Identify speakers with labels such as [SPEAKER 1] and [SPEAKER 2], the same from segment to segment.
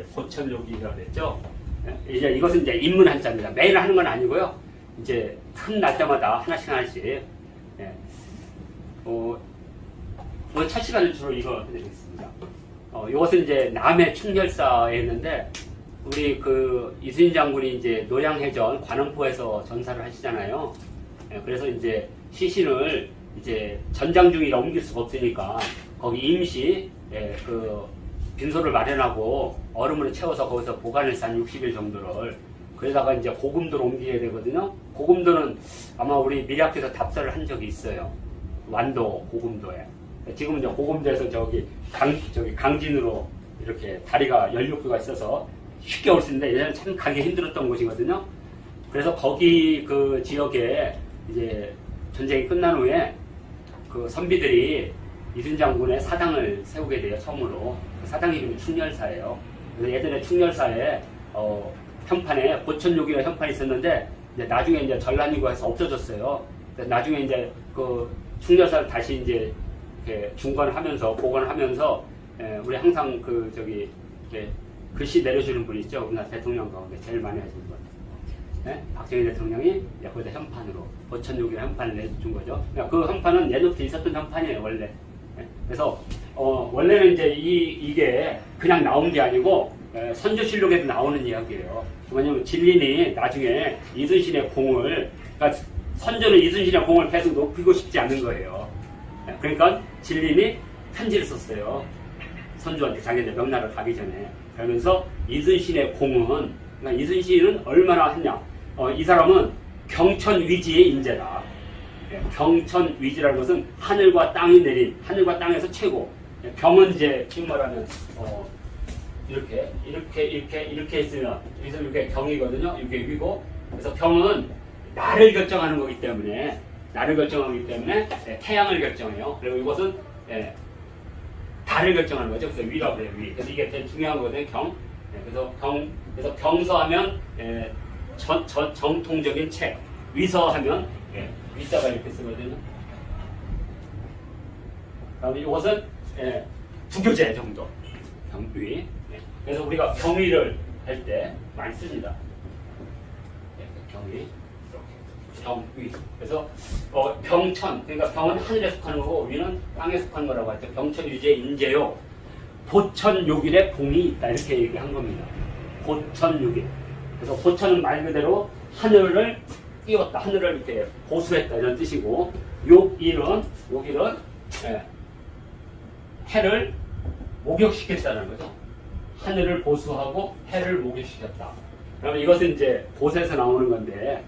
[SPEAKER 1] 이제 보천요기라고 그랬죠. 이제 이것은 이제 입문 한자입니다. 매일 하는 건 아니고요. 이제 틈날 때마다 하나씩. 예. 오늘 첫 시간을 주로 이거 해드리겠습니다. 이것은 이제 남해 충렬사에 했는데, 우리 그 이순신 장군이 이제 노량해전 관음포에서 전사를 하시잖아요. 예, 그래서 이제 시신을 이제 전장 중이라 옮길 수가 없으니까 거기 임시 그 빈소를 마련하고 얼음으로 채워서 거기서 보관해서 한 60일 정도를, 그러다가 이제 고금도로 옮기게 되거든요. 고금도는 아마 우리 미리학교에서 답사를 한 적이 있어요. 완도 고금도에. 지금 이제 고금도에서 저기 강진으로 이렇게 다리가 연륙부가 있어서 쉽게 올 수 있는데, 예전에 참 가기 힘들었던 곳이거든요. 그래서 거기 그 지역에 이제 전쟁이 끝난 후에 그 선비들이 이순신 장군의 사당을 세우게 돼요, 처음으로. 그 사당 이름이 충렬사예요. 그래서 예전에 충렬사에 현판에 보천요기라는 현판이 있었는데, 이제 나중에 이제 전란이고 해서 없어졌어요. 나중에 이제 그 충렬사를 다시 이제 이렇게 중건하면서 복원하면서, 우리 항상 그 저기 글씨 내려주는 분 있죠. 우리나라 대통령 가운데 제일 많이 하시는 분. 네? 박정희 대통령이 거기다 현판으로 보천요기라는 현판을 내준 거죠. 그 현판은 예전부터 있었던 현판이에요, 원래. 네? 그래서 원래는 이제 이게 그냥 나온 게 아니고 선조실록에도 나오는 이야기예요. 왜냐면 진린이 나중에 이순신의 공을, 그러니까 선조는 이순신의 공을 계속 높이고 싶지 않은 거예요. 네? 그러니까 진린이 편지를 썼어요. 선조한테 자기네 명나라를 가기 전에. 그러면서 이순신의 공은, 그러니까 이순신은 얼마나 했냐. 이 사람은 경천위지의 인재다. 경천위지라는 것은 하늘과 땅이 내린, 하늘과 땅에서 최고. 경은 이제 지금 말하면 이렇게 했으면 여기서 이렇게 경이거든요. 이게 위고. 그래서 경은 나를 결정하는 거기 때문에, 태양을 결정해요. 그리고 이것은 달을 결정하는 거죠. 그래서 위라고 그래요, 위. 그래서 이게 제일 중요한 거거든요, 경. 그래서 경서하면 정통적인 책, 위서하면 위자가 이렇게 쓰거든요. 그다음에 이것은 부교재 정도, 경위. 그래서 우리가 경위를 할 때 많이 씁니다. 경위, 경위. 그래서 경천, 그러니까 경은 하늘에 속하는 거고 위는 땅에 속하는 거라고 하죠. 경천유지의 인재요. 보천요길에 공이 있다, 이렇게 얘기한 겁니다. 보천요길. 그래서 보천은 말 그대로 하늘을 띄웠다, 하늘을 이렇게 보수했다, 이런 뜻이고, 요길은 해를 목욕시켰다는 거죠. 하늘을 보수하고 해를 목욕시켰다. 그러면 이것은 이제 보세에서 나오는 건데,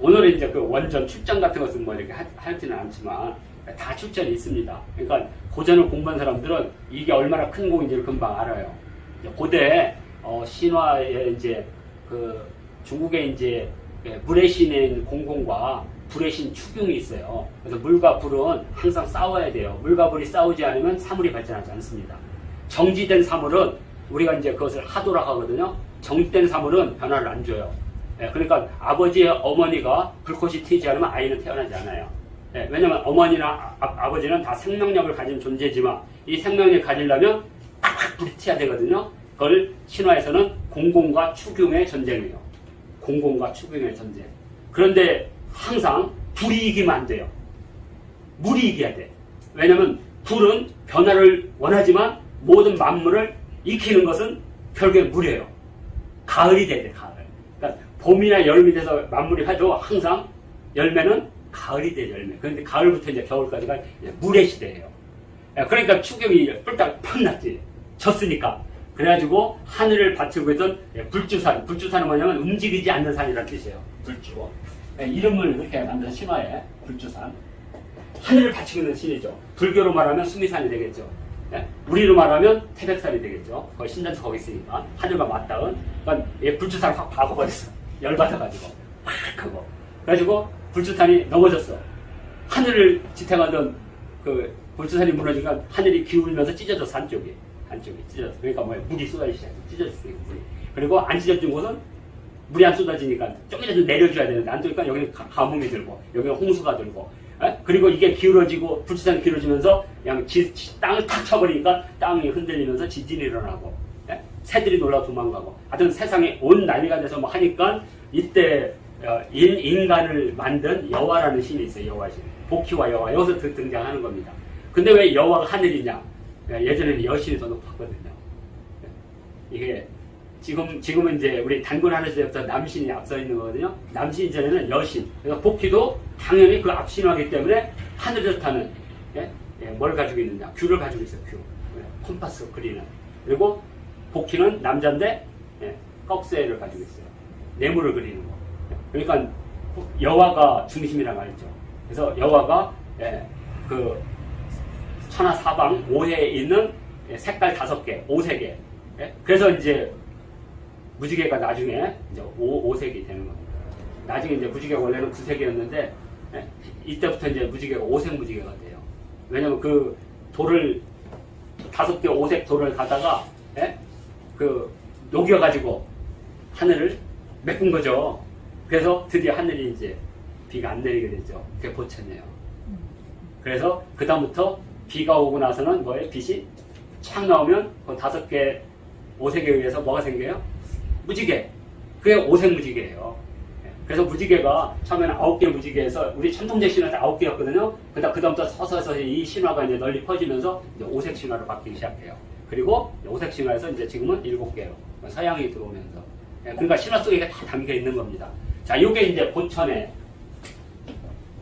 [SPEAKER 1] 오늘은 이제 그 원전 출전 같은 것은 뭐 이렇게 하지는 않지만 다 출전이 있습니다. 그러니까 고전을 공부한 사람들은 이게 얼마나 큰 공인지를 금방 알아요. 고대 신화에 이제 그 중국에 이제 물의 신인 공공과 불의 신 추경이 있어요. 그래서 물과 불은 항상 싸워야 돼요. 물과 불이 싸우지 않으면 사물이 발전하지 않습니다. 정지된 사물은 우리가 이제 그것을 하도라 하거든요. 정지된 사물은 변화를 안 줘요. 그러니까 아버지의 어머니가 불꽃이 튀지 않으면 아이는 태어나지 않아요. 왜냐면 어머니나 아버지는 다 생명력을 가진 존재지만 이 생명력을 가지려면 딱 불이 튀어야 되거든요. 그걸 신화에서는 공공과 추경의 전쟁이에요. 공공과 추경의 전쟁. 그런데 항상 불이 이기면 안 돼요. 물이 이겨야 돼. 왜냐면 불은 변화를 원하지만 모든 만물을 익히는 것은 결국에 물이에요. 가을이 돼야 돼, 가을. 그러니까 봄이나 여름이 돼서 만물이 해도 항상 열매는 가을이 돼, 열매. 그런데 가을부터 이제 겨울까지가 이제 물의 시대예요. 그러니까 추경이 뿔딱 폈났지. 졌으니까. 그래가지고 하늘을 받치고 있던 불주산. 불주산은 뭐냐면 움직이지 않는 산이라는 뜻이에요. 불주. 이름을 이렇게 만든 신화에 불주산. 하늘을 받치고 있는 신이죠. 불교로 말하면 수미산이 되겠죠. 우리로 말하면 태백산이 되겠죠. 거기 신전도 거기 있으니까. 하늘과 맞닿은. 그러니까 불주산을 확 박아버렸어. 열받아가지고. 팍 하고. 그래가지고 불주산이 넘어졌어. 하늘을 지탱하던 그 불주산이 무너지니까 하늘이 기울면서 찢어졌어, 한쪽이 찢어졌어. 그러니까 물이 쏟아지기 시작해. 찢어졌어요, 물이. 그리고 안 찢어진 곳은 물이 안 쏟아지니까 조금이라도 내려줘야 되는데 안 되니까 여기는 가뭄이 들고 여기는 홍수가 들고. 그리고 이게 기울어지고 불주산이 기울어지면서 그냥 땅을 탁 쳐버리니까 땅이 흔들리면서 지진이 일어나고. 새들이 놀라 도망가고 하여튼 세상에 온 난리가 돼서 뭐 하니까 이때 인간을 만든 여호와라는 신이 있어요. 여호와 신. 복희와 여호와 여기서 등장하는 겁니다. 근데 왜 여호와가 하늘이냐? 예전에는 여신이 더 높았거든요. 이게 지금은 이제 우리 단군하는 시대부터 남신이 앞서 있는 거거든요. 남신 이전에는 여신. 그래서 복희도 당연히 그 앞신화기 때문에 하늘을 타는 뭘 가지고 있느냐? 귤을 가지고 있어요. 귤. 컴파스 그리는. 그리고 복희는 남자인데 꺽쇠를 가지고 있어요. 네모를 그리는 거. 그러니까 여호와가 중심이란 말이죠. 그래서 여호와가 그 천하 사방 오해에 있는 색깔 5개, 오색에. 그래서 이제 무지개가 나중에 이제 오색이 되는 겁니다. 나중에 이제 무지개가 원래는 9색이었는데 이때부터 이제 무지개가 5색 무지개가 돼요. 왜냐면 그 돌을 5개 오색 돌을 가다가 그 녹여가지고 하늘을 메꾼 거죠. 그래서 드디어 하늘이 이제 비가 안 내리게 됐죠. 그게 보천이에요. 그래서 그 다음부터 비가 오고 나서는 뭐예요? 빛이 착 나오면 그 5개 오색에 의해서 뭐가 생겨요? 무지개. 그게 오색 무지개예요. 그래서 무지개가 처음에는 9개 무지개에서 우리 천통제 신화에서 9개였거든요. 그 다음부터 서서히 이 신화가 이제 널리 퍼지면서 이제 오색 신화로 바뀌기 시작해요. 그리고 오색 신화에서 이제 지금은 7개로 서양이 들어오면서. 그러니까 신화 속에 이게 다 담겨 있는 겁니다. 자, 요게 이제 보천의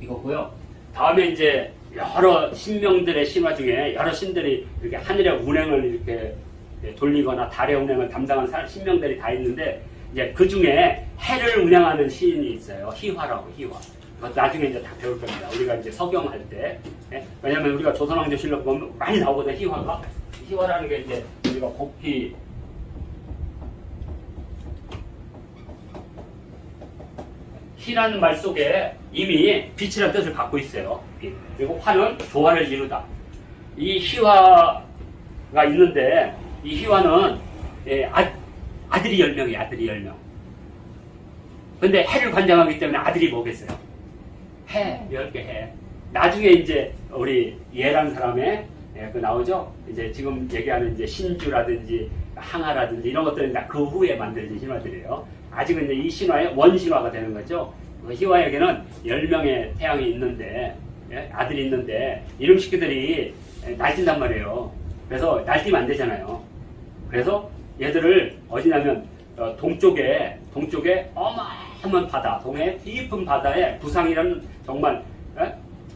[SPEAKER 1] 이거고요. 다음에 이제 여러 신명들의 신화 중에 여러 신들이 이렇게 하늘의 운행을 이렇게 돌리거나 달의 운행을 담당하는 신명들이 다 있는데 이제 그 중에 해를 운행하는 시인이 있어요. 희화라고, 희화. 그것도 나중에 이제 다 배울 겁니다. 우리가 이제 서경할 때. 왜냐면 우리가 조선왕조실록 보면 많이 나오거든요, 희화가. 희화라는 게 이제 우리가 곡피, 희라는 말 속에 이미 빛이라는 뜻을 갖고 있어요. 빛. 그리고 화는 조화를 이루다. 이 희화가 있는데 이 희화는 아들이 10명이에요. 아들이 10명. 근데 해를 관장하기 때문에 아들이 뭐겠어요? 해. 10개 해. 나중에 이제 우리 예라는 사람의 그 나오죠? 이제 지금 얘기하는 이제 신주라든지 항하라든지 이런 것들은 다 그 후에 만들어진 신화들이에요. 아직은 이제 이 신화의 원신화가 되는 거죠. 그 희화에게는 10명의 태양이 있는데, 아들이 있는데, 이름 식구들이 날뛴단 말이에요. 그래서 날뛰면 안 되잖아요. 그래서 얘들을 어디냐면, 동쪽에 어마어마한 바다, 동해 깊은 바다에 부상이라는 정말,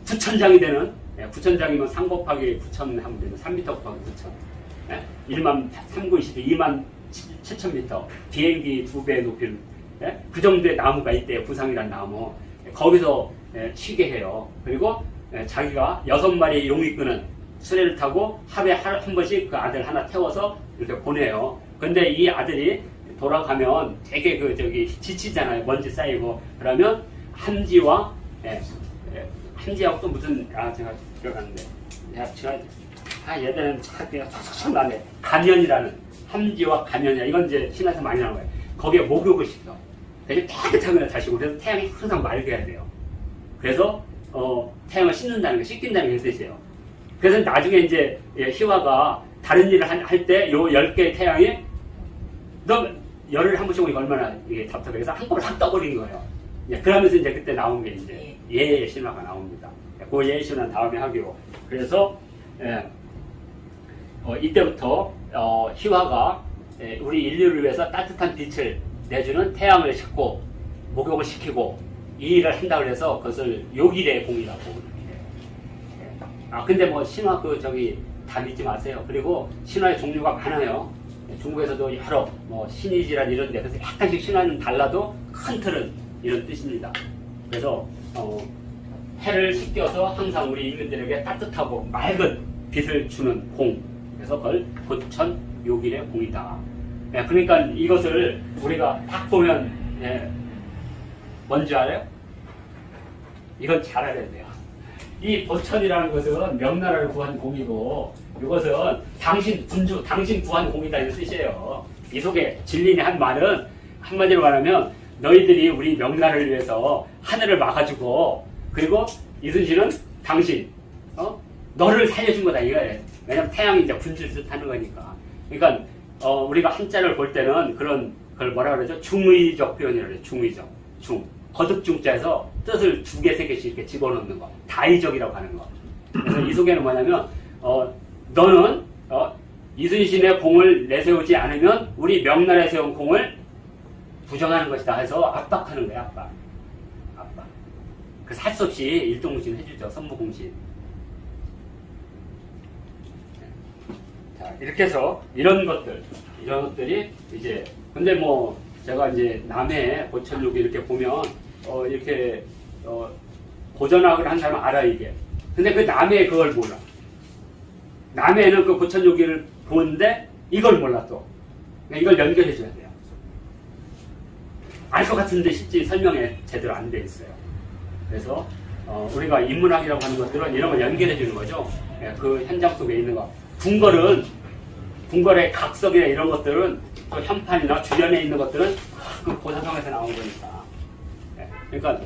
[SPEAKER 1] 9천장이 되는, 9천장이면 3 곱하기 9천 하면 되는 3m 곱하기 9천. 1만 3,920, 2만 7,000m, 비행기 2배 높이를, 그 정도의 나무가 있대요. 부상이란 나무. 거기서 쉬게 해요. 그리고 자기가 6마리 용이 끄는 수레를 타고 하루에 한 번씩 그 아들 하나 태워서 이렇게 보내요. 근데 이 아들이 돌아가면 되게 지치잖아요. 먼지 쌓이고. 그러면 함지와, 함지하고 또 무슨, 제가 기억하는데. 얘들은 참 나네. 가면이라는. 함지와 가면이야. 이건 이제 신화에서 많이 나온 거예요. 거기에 목욕을 시켜. 되게 깨끗하게 자시고. 그래서 태양이 항상 맑게 해야 돼요. 그래서, 태양을 씻는다는 게, 씻긴다는 게 뜻이에요. 그래서 나중에 이제, 희화가 다른 일을 할 때, 요 10개의 태양이, 너 열을 한 번씩 오니까 얼마나 이게 답답해. 그래서 한꺼번에 확 떠버린 거예요. 그러면서 이제 그때 나온 게 이제, 예의 신화가 나옵니다. 그 예의 신화는 다음에 하기로. 그래서, 이때부터 희화가 우리 인류를 위해서 따뜻한 빛을 내주는 태양을 싣고 목욕을 시키고 이 일을 한다고 해서 그것을 요길의 공이라고. 근데 뭐 신화 다 믿지 마세요. 그리고 신화의 종류가 많아요. 중국에서도 여러 신이지란 이런 데 그래서 약간씩 신화는 달라도 큰 틀은 이런 뜻입니다. 그래서 해를 씻겨서 항상 우리 인간들에게 따뜻하고 맑은 빛을 주는 공. 그래서 그걸 보천 요길의 공이다. 그러니까 이것을 우리가 딱 보면 뭔지 알아요? 이건 잘 알아야 돼요. 이 보천이라는 것은 명나라를 구한 공이고 이것은 당신 군주, 당신 구한 공이다 이런 뜻이에요. 이 속에 진리의 한 말은 한마디로 말하면 너희들이 우리 명나라를 위해서 하늘을 막아주고 그리고 이순신은 당신 너를 살려준 거다 이거예요. 왜냐면 태양이 이제 군주를 뜻하는 거니까. 그러니까 우리가 한자를 볼 때는 그런 걸 뭐라 그러죠? 중의적 표현이라고 해요. 중의적. 거듭중자에서 뜻을 2개, 3개씩 이렇게 집어넣는 거. 다의적이라고 하는 거. 그래서 이 속에는 뭐냐면, 너는, 이순신의 공을 내세우지 않으면 우리 명나라에 세운 공을 부정하는 것이다 해서 압박하는 거야, 압박. 그래서 할 수 없이 일동무신 해주죠, 선무공신. 자, 이렇게 해서 이런 것들이 이제, 근데 뭐, 제가 이제 남해 고천육이 이렇게 보면, 이렇게, 고전학을 한 사람은 알아, 이게. 근데 그 남해 그걸 몰라. 남해는 그 고천육이를 보는데 이걸 몰라 또. 그러니까 이걸 연결해 줘야 돼요. 알 것 같은데 실제 설명에 제대로 안 돼 있어요. 그래서 우리가 인문학이라고 하는 것들은 이런 걸 연결해 주는 거죠. 그 현장 속에 있는 거. 궁궐의 각석이나 이런 것들은 또 현판이나 주변에 있는 것들은 그 고사성에서 나온 거니까. 그러니까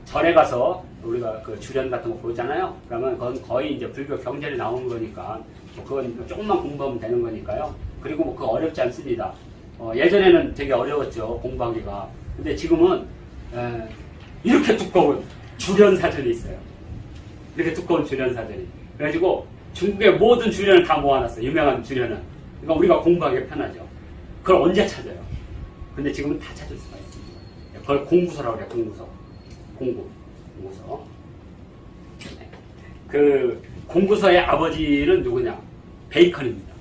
[SPEAKER 1] 절에 가서 우리가 그 주련 같은 거 보잖아요. 그러면 그건 거의 이제 불교 경전이 나오는 거니까 그건 조금만 공부하면 되는 거니까요. 그리고 뭐 그거 어렵지 않습니다. 예전에는 되게 어려웠죠, 공부하기가. 근데 지금은 이렇게 두꺼운 주련 사전이 있어요. 이렇게 두꺼운 주련 사전이. 그래가지고 중국의 모든 주련을 다 모아놨어요. 유명한 주련은. 그러니까 우리가 공부하기 편하죠. 그걸 언제 찾아요? 근데 지금은 다 찾을 수가 있습니다. 그걸 공구서라고 그래요. 공구서. 그 공구서의 아버지는 누구냐? 베이컨입니다.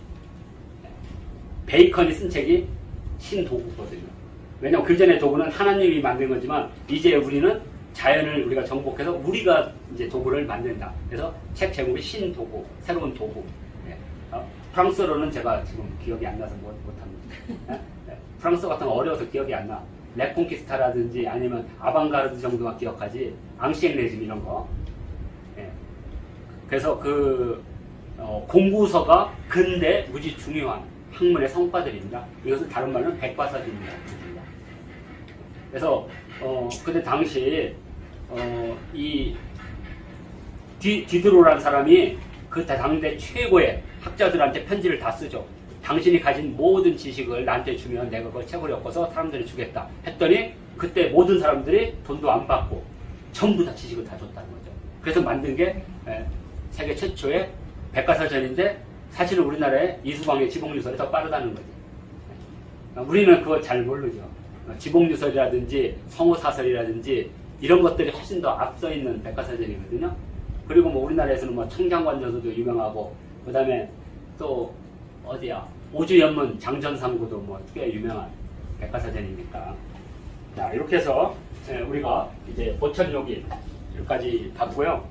[SPEAKER 1] 베이컨이 쓴 책이 신도구거든요. 왜냐하면 그 전에 도구는 하나님이 만든 거지만 이제 우리는 자연을 우리가 정복해서 우리가 이제 도구를 만든다. 그래서 책 제목이 신도구, 새로운 도구. 프랑스어로는 제가 지금 기억이 안 나서 못합니다. 프랑스어 같은 거 어려워서 기억이 안 나. 레콩키스타라든지 아니면 아방가르드 정도만 기억하지 앙시앵레즘 이런 거. 그래서 그 공구서가 근대 무지 중요한 학문의 성과들입니다. 이것은 다른 말로는 백과사전입니다. 그래서 그때 당시 이 디드로라는 사람이 그 당대 최고의 학자들한테 편지를 다 쓰죠. 당신이 가진 모든 지식을 나한테 주면 내가 그걸 책으로 엮어서 사람들이 주겠다 했더니 그때 모든 사람들이 돈도 안 받고 전부 다 지식을 다 줬다는 거죠. 그래서 만든 게 세계 최초의 백과사전인데 사실은 우리나라의 이수광의 지복유설이 더 빠르다는 거지. 우리는 그걸 잘 모르죠. 지복유설이라든지 성호사설이라든지 이런 것들이 훨씬 더 앞서 있는 백과사전이거든요. 그리고 뭐 우리나라에서는 뭐 청장관저서도 유명하고 그 다음에 또 어디야 오주연문 장전상구도 뭐 꽤 유명한 백과사전이니까. 자, 이렇게 해서 우리가 이제 고천요기 여기까지 봤고요.